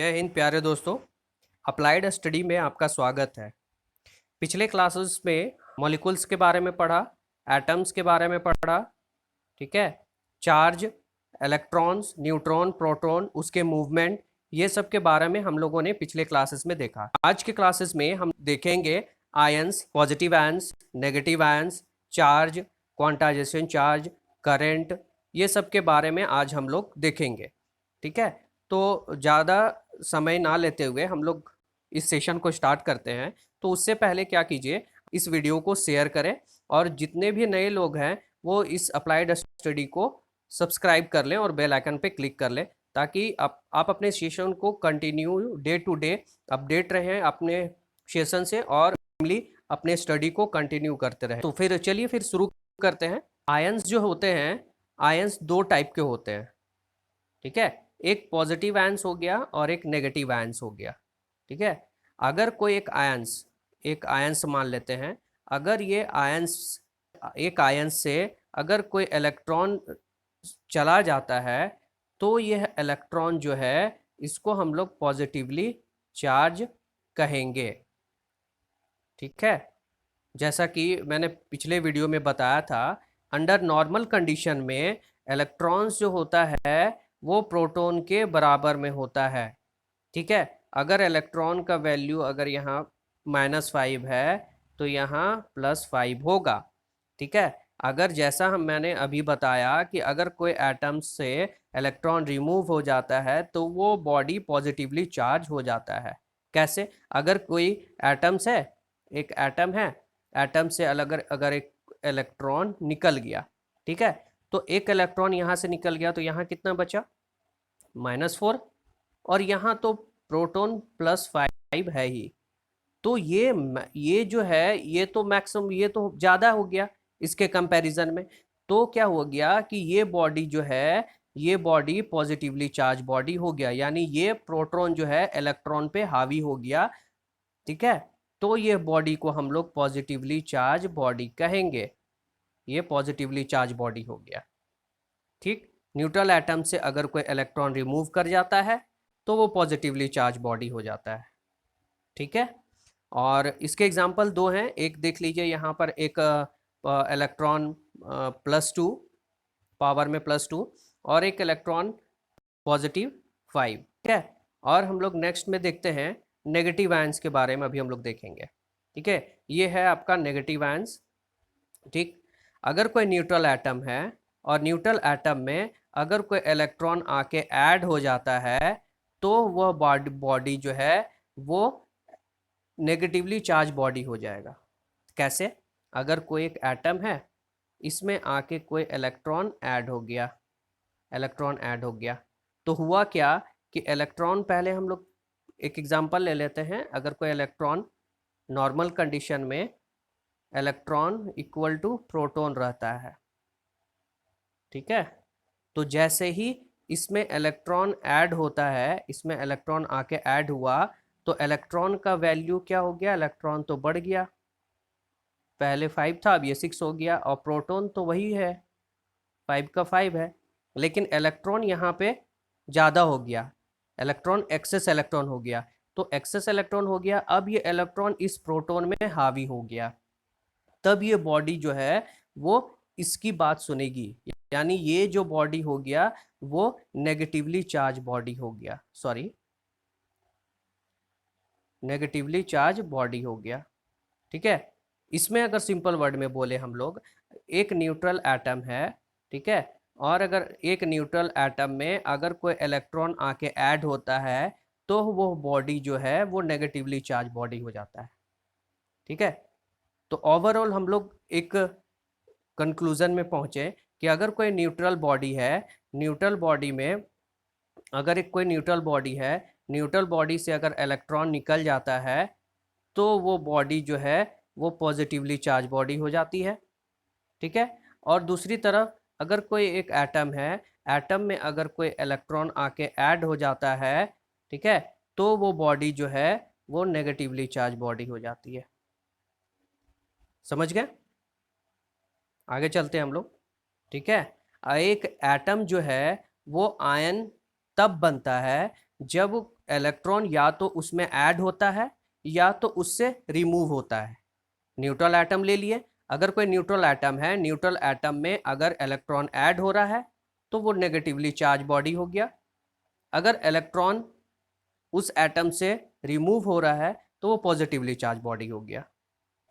जय हिंद प्यारे दोस्तों। अप्लाइड स्टडी में आपका स्वागत है। पिछले क्लासेस में मॉलिक्यूल्स के बारे में पढ़ा, एटम्स के बारे में पढ़ा, ठीक है। चार्ज, इलेक्ट्रॉन्स, न्यूट्रॉन, प्रोटॉन, उसके मूवमेंट, ये सब के बारे में हम लोगों ने पिछले क्लासेस में देखा। आज के क्लासेस में हम देखेंगे ions, positive ions, negative ions, charge, quantization charge, current, ये सब के बारे में आज हम लोग देखेंगे, ठीक है। तो ज़्यादा समय ना लेते हुए हम लोग इस सेशन को स्टार्ट करते हैं। तो उससे पहले क्या कीजिए, इस वीडियो को शेयर करें और जितने भी नए लोग हैं वो इस अप्लाइड स्टडी को सब्सक्राइब कर लें और बेल आइकन पे क्लिक कर लें, ताकि आप अपने सेशन को continue day to day update रहें अपने सेशन से और फैमिली अपने स्टडी को कंटिन्यू करते रहें। तो फिर चलिए फिर शुरू करते हैं। आयंस जो होते हैं, आयंस दो टाइप के होते हैं, ठीक है। एक पॉजिटिव आयंस हो गया और एक नेगेटिव आयंस हो गया, ठीक है। अगर कोई एक आयंस मान लेते हैं, अगर ये आयंस एक आयंस से अगर कोई इलेक्ट्रॉन चला जाता है तो यह इलेक्ट्रॉन जो है इसको हम लोग पॉजिटिवली चार्ज कहेंगे, ठीक है। जैसा कि मैंने पिछले वीडियो में बताया था, अंडर नॉर्मल कंडीशन में इलेक्ट्रॉन्स जो होता है वो प्रोटॉन के बराबर में होता है, ठीक है। अगर इलेक्ट्रॉन का वैल्यू अगर यहाँ -5 है तो यहाँ +5 होगा, ठीक है। अगर जैसा मैंने अभी बताया कि अगर कोई एटम से इलेक्ट्रॉन रिमूव हो जाता है तो वो बॉडी पॉजिटिवली चार्ज हो जाता है। कैसे? अगर कोई एटम्स है, एक एटम है, एटम से अगर एक इलेक्ट्रॉन निकल गया, ठीक है, तो एक इलेक्ट्रॉन यहाँ से निकल गया तो यहाँ कितना बचा? -4। और यहाँ तो प्रोटॉन +5 है ही, तो ये जो है ये तो मैक्सिमम, ये तो ज़्यादा हो गया इसके कंपैरिजन में। तो क्या हो गया कि ये बॉडी जो है ये बॉडी पॉजिटिवली चार्ज बॉडी हो गया, यानी ये प्रोटॉन जो है इलेक्ट्रॉन पे हावी हो गया, ठीक है। तो ये बॉडी को हम लोग पॉजिटिवली चार्ज बॉडी कहेंगे, ये पॉजिटिवली चार्ज बॉडी हो गया, ठीक। न्यूट्रल एटम से अगर कोई इलेक्ट्रॉन रिमूव कर जाता है तो वो पॉजिटिवली चार्ज बॉडी हो जाता है, ठीक है। और इसके एग्जाम्पल दो हैं, एक देख लीजिए यहाँ पर, एक इलेक्ट्रॉन +2 पावर में +2 और एक इलेक्ट्रॉन +5, ठीक है। और हम लोग नेक्स्ट में देखते हैं नेगेटिव आयंस के बारे में, अभी हम लोग देखेंगे, ठीक है। ये है आपका नेगेटिव आयंस, ठीक। अगर कोई न्यूट्रल एटम है और न्यूट्रल एटम में अगर कोई इलेक्ट्रॉन आके ऐड हो जाता है तो वह बॉडी जो है वो नेगेटिवली चार्ज बॉडी हो जाएगा। कैसे? अगर कोई एक एटम है, इसमें आके कोई इलेक्ट्रॉन ऐड हो गया तो हुआ क्या कि इलेक्ट्रॉन, पहले हम लोग एक एग्जांपल ले लेते हैं। अगर कोई इलेक्ट्रॉन नॉर्मल कंडीशन में इलेक्ट्रॉन इक्वल टू प्रोटॉन रहता है, ठीक है। तो जैसे ही इसमें इलेक्ट्रॉन ऐड होता है, इसमें इलेक्ट्रॉन आके ऐड हुआ तो इलेक्ट्रॉन का वैल्यू क्या हो गया? इलेक्ट्रॉन तो बढ़ गया, पहले 5 था अब ये 6 हो गया, और प्रोटॉन तो वही है, 5 का 5 है, लेकिन इलेक्ट्रॉन यहाँ पे ज़्यादा हो गया, इलेक्ट्रॉन एक्सेस इलेक्ट्रॉन हो गया। तो एक्सेस इलेक्ट्रॉन हो गया, अब ये इलेक्ट्रॉन इस प्रोटॉन में हावी हो गया, तब ये बॉडी जो है वो इसकी बात सुनेगी, यानी ये जो बॉडी हो गया वो नेगेटिवली चार्ज बॉडी हो गया, सॉरी, नेगेटिवली चार्ज बॉडी हो गया, ठीक है। इसमें अगर सिंपल वर्ड में बोले हम लोग, एक न्यूट्रल एटम है, ठीक है, और अगर एक न्यूट्रल एटम में अगर कोई इलेक्ट्रॉन आके ऐड होता है तो वो बॉडी जो है वो नेगेटिवली चार्ज बॉडी हो जाता है, ठीक है। तो ओवरऑल हम लोग एक कंक्लूजन में पहुंचे कि अगर कोई न्यूट्रल बॉडी है, न्यूट्रल बॉडी में अगर एक कोई न्यूट्रल बॉडी है, न्यूट्रल बॉडी से अगर इलेक्ट्रॉन निकल जाता है तो वो बॉडी जो है वो पॉजिटिवली चार्ज बॉडी हो जाती है, ठीक है। और दूसरी तरफ अगर कोई एक एटम है, एटम में अगर कोई इलेक्ट्रॉन आके ऐड हो जाता है, ठीक है, तो वो बॉडी जो है वो नेगेटिवली चार्ज बॉडी हो जाती है। समझ गए? आगे चलते हैं हम लोग, ठीक है। एक एटम जो है वो आयन तब बनता है जब इलेक्ट्रॉन या तो उसमें ऐड होता है या तो उससे रिमूव होता है। न्यूट्रल एटम ले लिए, अगर कोई न्यूट्रल एटम है, न्यूट्रल एटम में अगर इलेक्ट्रॉन ऐड हो रहा है तो वो नेगेटिवली चार्ज बॉडी हो गया, अगर इलेक्ट्रॉन उस एटम से रिमूव हो रहा है तो वो पॉजिटिवली चार्ज बॉडी हो गया।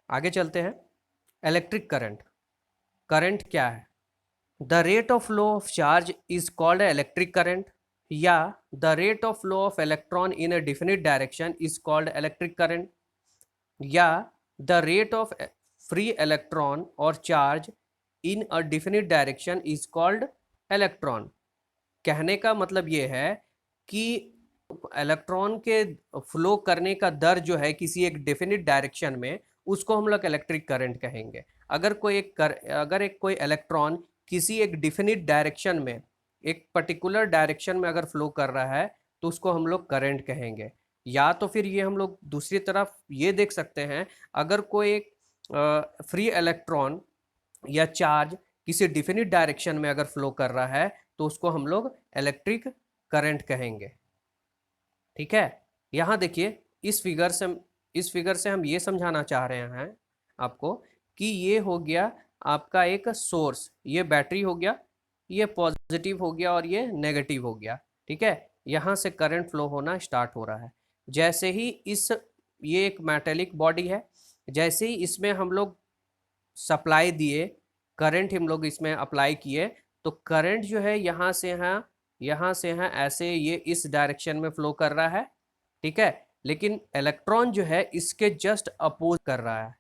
आगे चलते हैं। इलेक्ट्रिक करंट, करंट क्या है? The rate of flow of charge is called electric current, या the rate of flow of electron in a definite direction is called electric current, या the rate of free electron और charge in a definite direction is called electron. कहने का मतलब ये है कि electron के फ्लो करने का दर जो है किसी एक डेफिनिट डायरेक्शन में, उसको हम लोग इलेक्ट्रिक करंट कहेंगे। अगर कोई इलेक्ट्रॉन किसी एक डिफिनिट डायरेक्शन में, एक पर्टिकुलर डायरेक्शन में अगर फ्लो कर रहा है तो उसको हम लोग करंट कहेंगे। या तो फिर ये हम लोग दूसरी तरफ ये देख सकते हैं, अगर कोई एक फ्री इलेक्ट्रॉन या चार्ज किसी डिफिनिट डायरेक्शन में अगर फ्लो कर रहा है तो उसको हम लोग इलेक्ट्रिक करंट कहेंगे। ठीक है, यहाँ देखिए इस फिगर से हम ये समझाना चाह रहे हैं आपको कि ये हो गया आपका एक सोर्स, ये बैटरी हो गया, ये पॉजिटिव हो गया और ये नेगेटिव हो गया। ठीक है, यहाँ से करंट फ्लो होना स्टार्ट हो रहा है। जैसे ही ये एक मेटेलिक बॉडी है, जैसे ही इसमें हम लोग सप्लाई दिए, करंट हम लोग इसमें अप्लाई किए, तो करंट जो है यहाँ से यहाँ ऐसे ये इस डायरेक्शन में फ्लो कर रहा है। ठीक है, लेकिन इलेक्ट्रॉन जो है इसके जस्ट अपोज कर रहा है।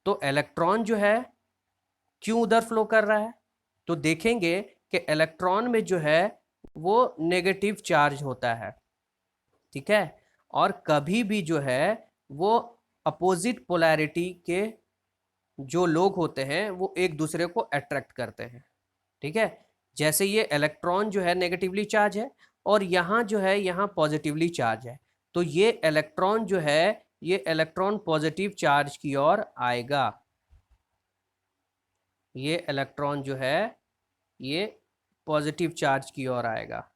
तो इलेक्ट्रॉन जो है क्यों उधर फ्लो कर रहा है? तो देखेंगे कि इलेक्ट्रॉन में जो है वो नेगेटिव चार्ज होता है। ठीक है, और कभी भी जो है वो अपोजिट पोलैरिटी के जो लोग होते हैं वो एक दूसरे को अट्रैक्ट करते हैं। ठीक है, जैसे ये इलेक्ट्रॉन जो है नेगेटिवली चार्ज है और यहाँ जो है यहाँ पॉजिटिवली चार्ज है, तो ये इलेक्ट्रॉन जो है ये इलेक्ट्रॉन पॉजिटिव चार्ज की ओर आएगा। ये इलेक्ट्रॉन जो है ये पॉजिटिव चार्ज की ओर आएगा।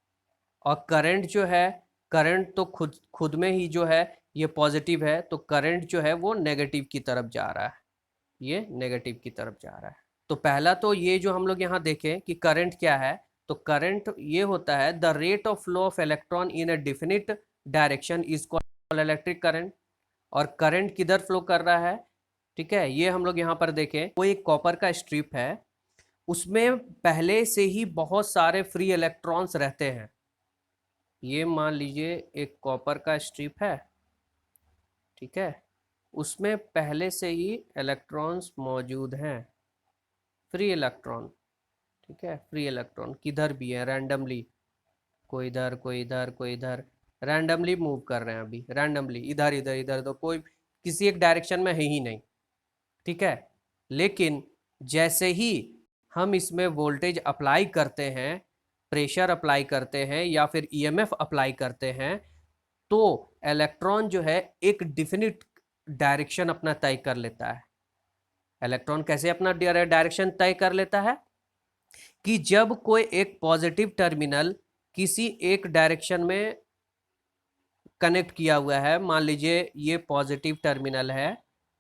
और करंट जो है, करंट तो खुद में ही जो है ये पॉजिटिव है, तो करंट जो है वो नेगेटिव की तरफ जा रहा है, ये नेगेटिव की तरफ जा रहा है। तो पहला तो ये जो हम लोग यहाँ देखें कि करंट क्या है, तो करंट ये होता है the rate of flow of electron in a definite direction is called electric current. और करंट किधर फ्लो कर रहा है? ठीक है, ये हम लोग यहाँ पर देखें, कोई एक कॉपर का स्ट्रिप है, उसमें पहले से ही बहुत सारे फ्री इलेक्ट्रॉन्स रहते हैं। ये मान लीजिए एक कॉपर का स्ट्रिप है, ठीक है, उसमें पहले से ही इलेक्ट्रॉन्स मौजूद हैं, फ्री इलेक्ट्रॉन। ठीक है, फ्री इलेक्ट्रॉन किधर भी है, रैंडमली, कोई इधर कोई इधर कोई इधर, रैंडमली मूव कर रहे हैं, अभी रैंडमली इधर इधर इधर, तो कोई किसी एक डायरेक्शन में है ही नहीं। ठीक है, लेकिन जैसे ही हम इसमें वोल्टेज अप्लाई करते हैं, प्रेशर अप्लाई करते हैं या फिर ईएमएफ अप्लाई करते हैं, तो इलेक्ट्रॉन जो है एक डिफिनिट डायरेक्शन अपना तय कर लेता है। इलेक्ट्रॉन कैसे अपना डायरेक्शन तय कर लेता है? कि जब कोई एक पॉजिटिव टर्मिनल किसी एक डायरेक्शन में कनेक्ट किया हुआ है, मान लीजिए ये पॉजिटिव टर्मिनल है,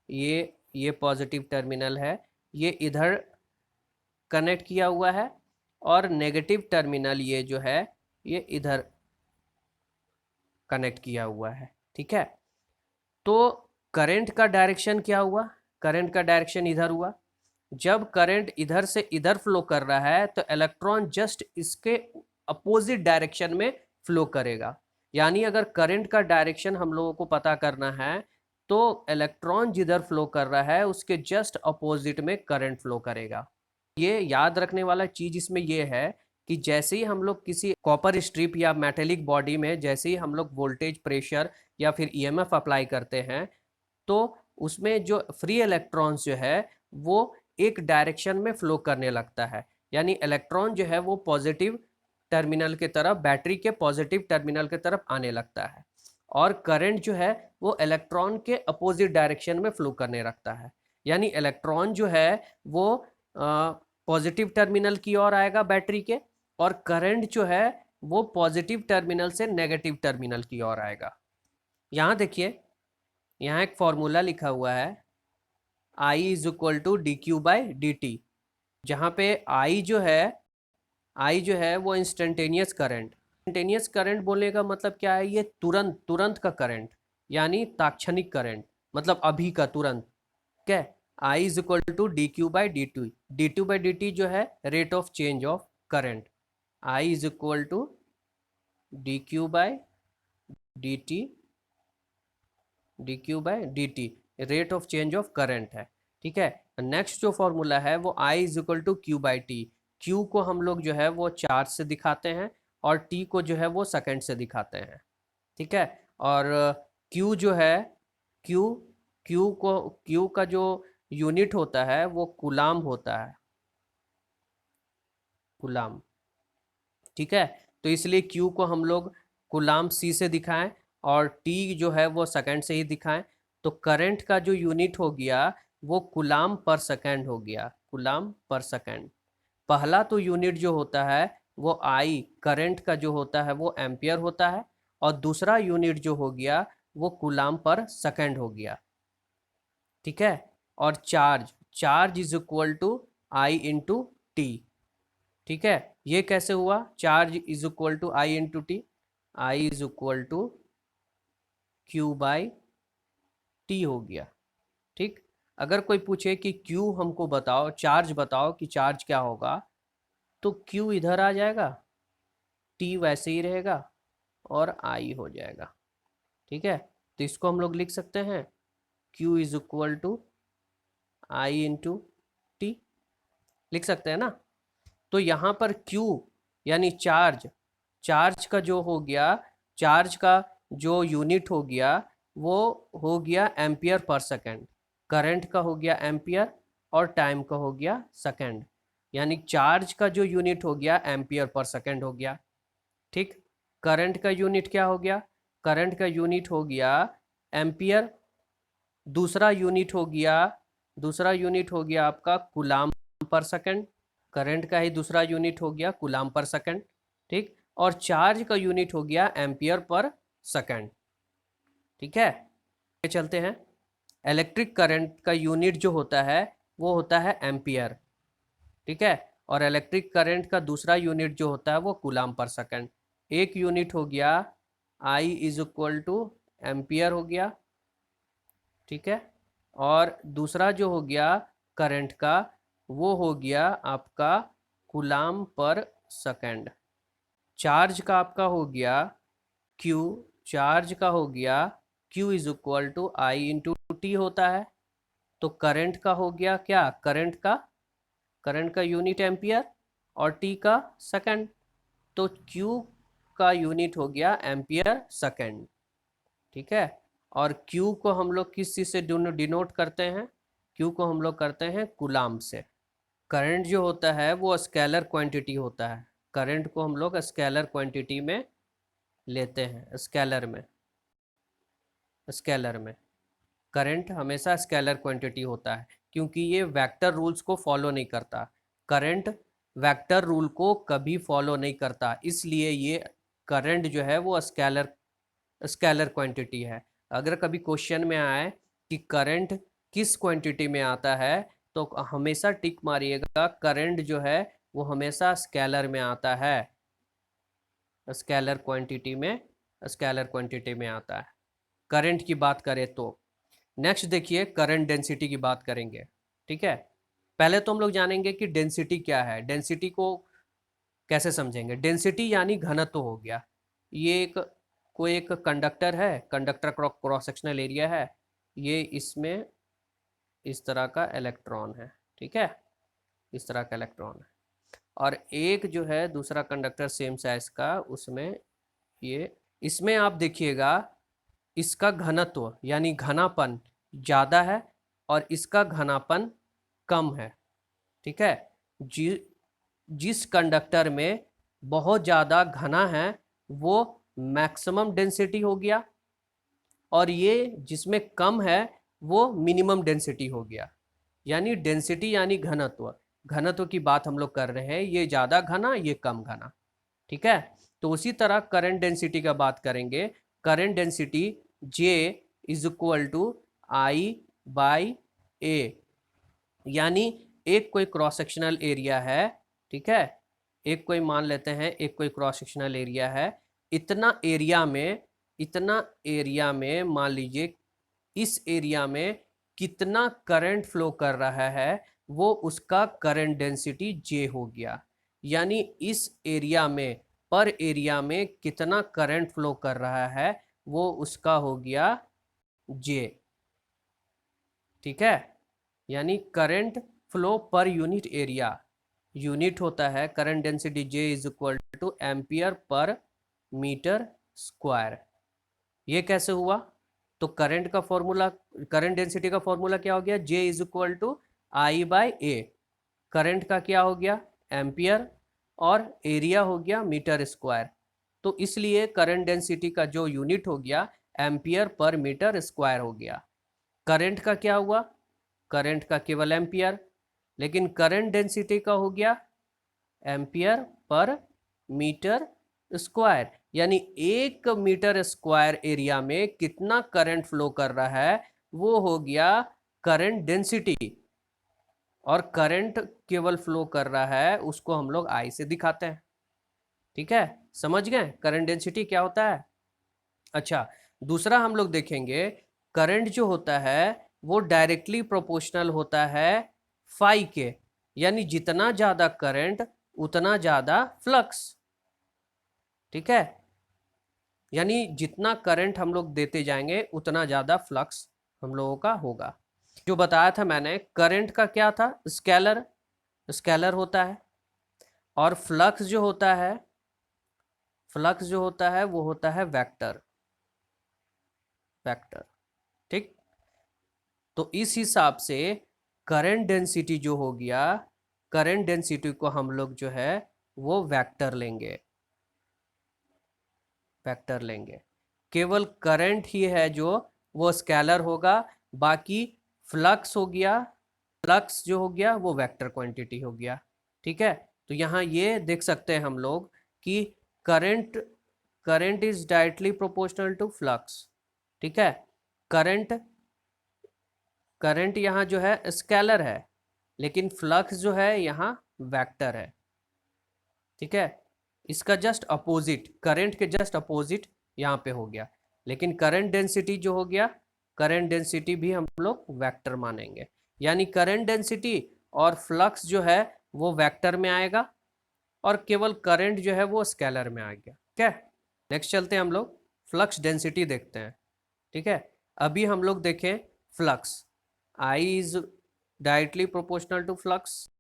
ये पॉजिटिव टर्मिनल है, ये इधर कनेक्ट किया हुआ है, और नेगेटिव टर्मिनल ये जो है ये इधर कनेक्ट किया हुआ है। ठीक है, तो करंट का डायरेक्शन क्या हुआ? करंट का डायरेक्शन इधर हुआ। जब करंट इधर से इधर फ्लो कर रहा है तो इलेक्ट्रॉन जस्ट इसके अपोजिट डायरेक्शन में फ्लो करेगा। यानी अगर करंट का डायरेक्शन हम लोगों को पता करना है तो इलेक्ट्रॉन जिधर फ्लो कर रहा है उसके जस्ट अपोजिट में करंट फ्लो करेगा। ये याद रखने वाला चीज इसमें ये है कि जैसे ही हम लोग किसी कॉपर स्ट्रिप या मेटेलिक बॉडी में जैसे ही हम लोग वोल्टेज, प्रेशर या फिर ईएमएफ अप्लाई करते हैं, तो उसमें जो फ्री इलेक्ट्रॉन्स जो है वो एक डायरेक्शन में फ्लो करने लगता है। यानी इलेक्ट्रॉन जो है वो पॉजिटिव टर्मिनल के तरफ, बैटरी के पॉजिटिव टर्मिनल के तरफ आने लगता है, और करंट जो है वो इलेक्ट्रॉन के अपोजिट डायरेक्शन में फ्लो करने लगता है। यानी इलेक्ट्रॉन जो है वो पॉजिटिव टर्मिनल की ओर आएगा बैटरी के, और करंट जो है वो पॉजिटिव टर्मिनल से नेगेटिव टर्मिनल की ओर आएगा। यहाँ देखिए, यहाँ एक फॉर्मूला लिखा हुआ है I is equal to D Q by D T, जहाँ पे I जो है वो इंस्टेंटेनियस करंट। इंस्टेंटेनियस करंट बोलने का मतलब क्या है, ये तुरंत तुरंत का करंट, यानी तात्क्षणिक करंट, मतलब अभी का तुरंत। ठीक है, I is equal to D Q by D T जो है rate of change of current. I is equal to D Q by D T rate of change of current है। ठीक है, नेक्स्ट जो फॉर्मूला है वो I is equal to Q by T. Q को हम लोग जो है वो चार्ज से दिखाते हैं और टी को जो है वो सेकंड से दिखाते हैं। ठीक है, और क्यू जो है, क्यू क्यू का जो यूनिट होता है वो कूलाम होता है, कूलाम। ठीक है, तो इसलिए क्यू को हम लोग कूलाम सी से दिखाएं और टी जो है वो सेकंड से ही दिखाएं। तो करंट का जो यूनिट हो गया वो कूलाम पर सेकंड हो गया, कूलाम पर सेकंड। पहला तो यूनिट जो होता है वो आई, करंट का जो होता है वो एम्पियर होता है, और दूसरा यूनिट जो हो गया वो कूलाम पर सेकंड हो गया। ठीक है, और charge is equal to I into T. ठीक है, ये कैसे हुआ, charge is equal to I into T, I is equal to Q by T हो गया। ठीक, अगर कोई पूछे कि क्यू हमको बताओ, चार्ज बताओ कि चार्ज क्या होगा, तो क्यू इधर आ जाएगा, टी वैसे ही रहेगा और आई हो जाएगा। ठीक है, तो इसको हम लोग लिख सकते हैं Q is equal to I into T, लिख सकते हैं ना। तो यहाँ पर Q यानी चार्ज का जो हो गया, चार्ज का जो यूनिट हो गया वो हो गया एम्पियर पर सेकंड, करंट का हो गया एम्पियर और टाइम का हो गया सेकंड, यानी चार्ज का जो यूनिट हो गया एम्पियर पर सेकंड हो गया। ठीक, करंट का यूनिट क्या हो गया, करंट का यूनिट हो गया एम्पियर, दूसरा यूनिट हो गया आपका कूलाम पर सेकंड, करंट का ही दूसरा यूनिट हो गया कूलाम पर सेकंड। ठीक, और चार्ज का यूनिट हो गया एम्पियर पर सेकंड। ठीक है, चलते हैं, इलेक्ट्रिक करंट का यूनिट जो होता है वो होता है एम्पियर। ठीक है, और इलेक्ट्रिक करंट का दूसरा यूनिट जो होता है वो कूलाम पर सेकंड। एक यूनिट हो गया आई इज इक्वल टू एम्पियर हो गया। ठीक है, और दूसरा जो हो गया करंट का वो हो गया आपका कूलाम पर सेकंड। चार्ज का आपका हो गया Q, चार्ज का हो गया Q is equal to I into T होता है। तो करंट का हो गया क्या, करंट का यूनिट एम्पियर और T का सेकंड, तो Q का यूनिट हो गया एम्पियर सेकंड। ठीक है, और Q को हम लोग किस चीज़ से डिनोट करते हैं, Q को हम लोग करते हैं कूलाम से। करंट जो होता है वो स्केलर क्वांटिटी होता है, करंट को हम लोग स्केलर क्वांटिटी में लेते हैं, स्केलर में करंट हमेशा स्केलर क्वांटिटी होता है, क्योंकि ये वेक्टर रूल्स को फॉलो नहीं करता। करंट वेक्टर रूल को कभी फॉलो नहीं करता, इसलिए ये करंट जो है वो स्केलर क्वांटिटी है। अगर कभी क्वेश्चन में आए कि करंट किस क्वांटिटी में आता है, तो हमेशा टिक मारिएगा, करंट जो है वो हमेशा स्केलर में आता है, स्केलर क्वांटिटी में आता है, करंट की बात करें तो। नेक्स्ट देखिए, करंट डेंसिटी की बात करेंगे। ठीक है, पहले तो हम लोग जानेंगे कि डेंसिटी क्या है, डेंसिटी को कैसे समझेंगे। डेंसिटी यानी घनत्व हो गया, ये कोई एक कंडक्टर है, कंडक्टर क्रॉस सेक्शनल एरिया है, ये इसमें इस तरह का इलेक्ट्रॉन है। ठीक है, इस तरह का इलेक्ट्रॉन है, और एक जो है दूसरा कंडक्टर सेम साइज का, उसमें ये, इसमें आप देखिएगा इसका घनत्व यानी घनापन ज़्यादा है और इसका घनापन कम है। ठीक है, जिस कंडक्टर में बहुत ज़्यादा घना है वो मैक्सिमम डेंसिटी हो गया, और ये जिसमें कम है वो मिनिमम डेंसिटी हो गया। यानी डेंसिटी यानी घनत्व, घनत्व की बात हम लोग कर रहे हैं, ये ज़्यादा घना ये कम घना। ठीक है, तो उसी तरह करंट डेंसिटी का बात करेंगे, current density J is equal to I by A, यानी एक कोई क्रॉस सेक्शनल एरिया है, ठीक है, एक कोई मान लेते हैं एक कोई क्रॉस सेक्शनल एरिया है, इतना एरिया में मान लीजिए इस एरिया में कितना करंट फ्लो कर रहा है वो उसका करंट डेंसिटी J हो गया, यानी इस एरिया में पर एरिया में कितना करंट फ्लो कर रहा है वो उसका हो गया J, ठीक है, यानी current flow per unit area, unit होता है current density J is equal to ampere per metre square. ये कैसे हुआ? तो करंट का फॉर्मूला, करंट डेंसिटी का फॉर्मूला क्या हो गया? J is equal to I by A, current का क्या हो गया? एम्पियर, और एरिया हो गया मीटर स्क्वायर। तो इसलिए करंट डेंसिटी का जो यूनिट हो गया एम्पियर पर मीटर स्क्वायर हो गया। करंट का क्या हुआ? करंट का केवल एम्पियर, लेकिन करंट डेंसिटी का हो गया एम्पियर पर मीटर स्क्वायर, यानी 1 मीटर स्क्वायर एरिया में कितना करंट फ्लो कर रहा है वो हो गया करंट डेंसिटी, और करंट केवल फ्लो कर रहा है उसको हम लोग आई से दिखाते हैं, ठीक है, समझ गए करंट डेंसिटी क्या होता है। अच्छा, दूसरा हम लोग देखेंगे, करंट जो होता है वो डायरेक्टली प्रोपोर्शनल होता है फाई के, यानी जितना ज्यादा करंट उतना ज्यादा फ्लक्स, ठीक है, यानी जितना करंट हम लोग देते जाएंगे उतना ज्यादा फ्लक्स हम लोगों का होगा। जो बताया था मैंने, करंट का क्या था? स्केलर, स्केलर होता है, और फ्लक्स जो होता है, फ्लक्स जो होता है वो होता है वेक्टर, वेक्टर, ठीक। तो इस हिसाब से करंट डेंसिटी जो हो गया, करंट डेंसिटी को हम लोग जो है वो वेक्टर लेंगे, वेक्टर लेंगे, केवल करंट ही है जो वो स्केलर होगा, बाकी फ्लक्स हो गया, फ्लक्स जो हो गया वो वेक्टर क्वांटिटी हो गया, ठीक है। तो यहाँ ये देख सकते हैं हम लोग कि current, current is directly proportional to flux, ठीक है, करंट, करंट यहाँ जो है स्केलर है, लेकिन फ्लक्स जो है यहाँ वेक्टर है, ठीक है, इसका जस्ट अपोजिट, करंट के जस्ट अपोजिट यहाँ पे हो गया, लेकिन करंट डेंसिटी जो हो गया, करंट डेंसिटी भी हम लोग वेक्टर मानेंगे, यानी करंट डेंसिटी और फ्लक्स जो है वो वेक्टर में आएगा, और केवल करंट जो है वो स्केलर में आ गया, ठीक है। नेक्स्ट चलते हैं हम लोग फ्लक्स डेंसिटी देखते हैं, ठीक है। अभी हम लोग देखें flux, I is directly proportional to flux,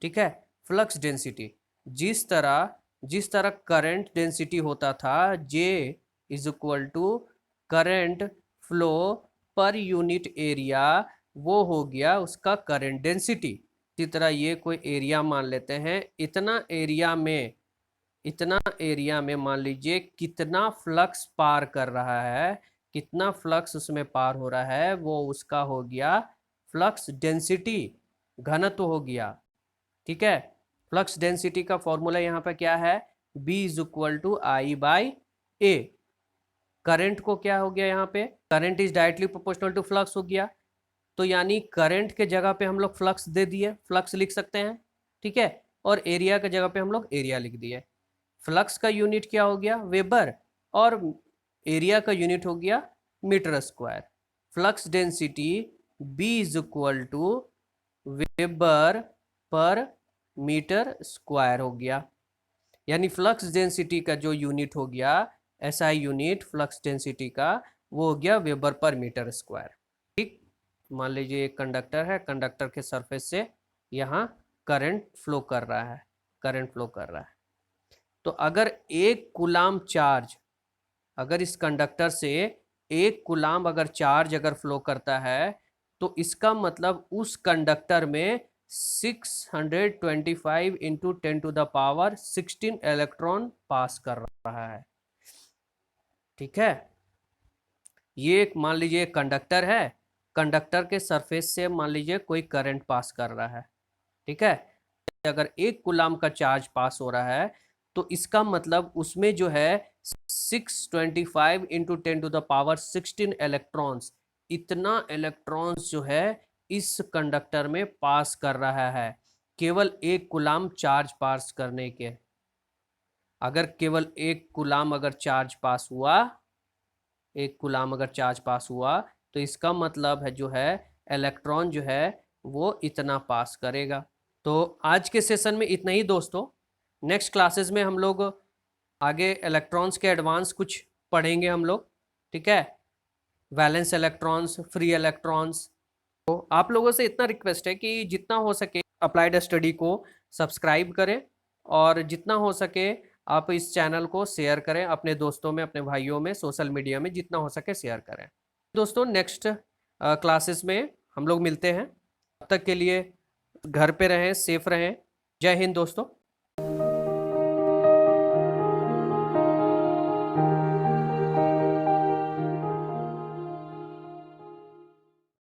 ठीक है। फ्लक्स डेंसिटी, जिस तरह करंट डेंसिटी होता था J is equal to current flow per unit area, वो हो गया उसका करंट डेंसिटी। इसी तरह ये कोई एरिया मान लेते हैं, इतना एरिया में मान लीजिए कितना फ्लक्स पार कर रहा है, कितना फ्लक्स उसमें पार हो रहा है वो उसका हो गया फ्लक्स डेंसिटी, घनत्व हो गया, ठीक है। फ्लक्स डेंसिटी का फॉर्मूला यहाँ पे क्या है? B is equal to I by A. Current को क्या हो गया यहाँ पे? Current is directly proportional to flux हो गया, तो यानी करंट के जगह पे हम लोग फ्लक्स दे दिए, फ्लक्स लिख सकते हैं, ठीक है, और एरिया के जगह पे हम लोग एरिया लिख दिए। फ्लक्स का यूनिट क्या हो गया? वेबर, और एरिया का यूनिट हो गया metre square. Flux density B is equal to weber per metre square हो गया, यानी फ्लक्स डेंसिटी का जो यूनिट हो गया, SI यूनिट फ्लक्स डेंसिटी का, वो हो गया वेबर पर मीटर स्क्वायर, ठीक। मान लीजिए एक कंडक्टर है, कंडक्टर के सरफेस से यहाँ करंट फ्लो कर रहा है, करंट फ्लो कर रहा है, तो अगर 1 कूलाम चार्ज, अगर इस कंडक्टर से 1 कूलाम अगर चार्ज अगर फ्लो करता है, तो इसका मतलब उस कंडक्टर में 625 इंटू 10⁻16 इलेक्ट्रॉन पास कर रहा है, ठीक है। ये एक मान लीजिए एक कंडक्टर है, कंडक्टर के सरफेस से मान लीजिए कोई करंट पास कर रहा है, ठीक है। अगर 1 कूलाम का चार्ज पास हो रहा है तो इसका मतलब उसमें जो है 625 इंटू 10⁻16 इलेक्ट्रॉन्स, इतना इलेक्ट्रॉन्स जो है इस कंडक्टर में पास कर रहा है केवल 1 कूलाम चार्ज पास करने के। अगर केवल 1 कूलाम अगर चार्ज पास हुआ, 1 कूलाम अगर चार्ज पास हुआ, तो इसका मतलब है जो है इलेक्ट्रॉन जो है वो इतना पास करेगा। तो आज के सेशन में इतना ही दोस्तों। नेक्स्ट क्लासेस में हम लोग आगे इलेक्ट्रॉन्स के एडवांस कुछ पढ़ेंगे हम लोग, ठीक है। Valence electrons, free electrons. तो आप लोगों से इतना रिक्वेस्ट है कि जितना हो सके अप्लाइड स्टडी को सब्सक्राइब करें, और जितना हो सके आप इस चैनल को शेयर करें अपने दोस्तों में, अपने भाइयों में, सोशल मीडिया में जितना हो सके शेयर करें। दोस्तों नेक्स्ट क्लासेस में हम लोग मिलते हैं। तब तक के लिए घर पे रहें, सेफ रहें। जय हिंद दोस्तों।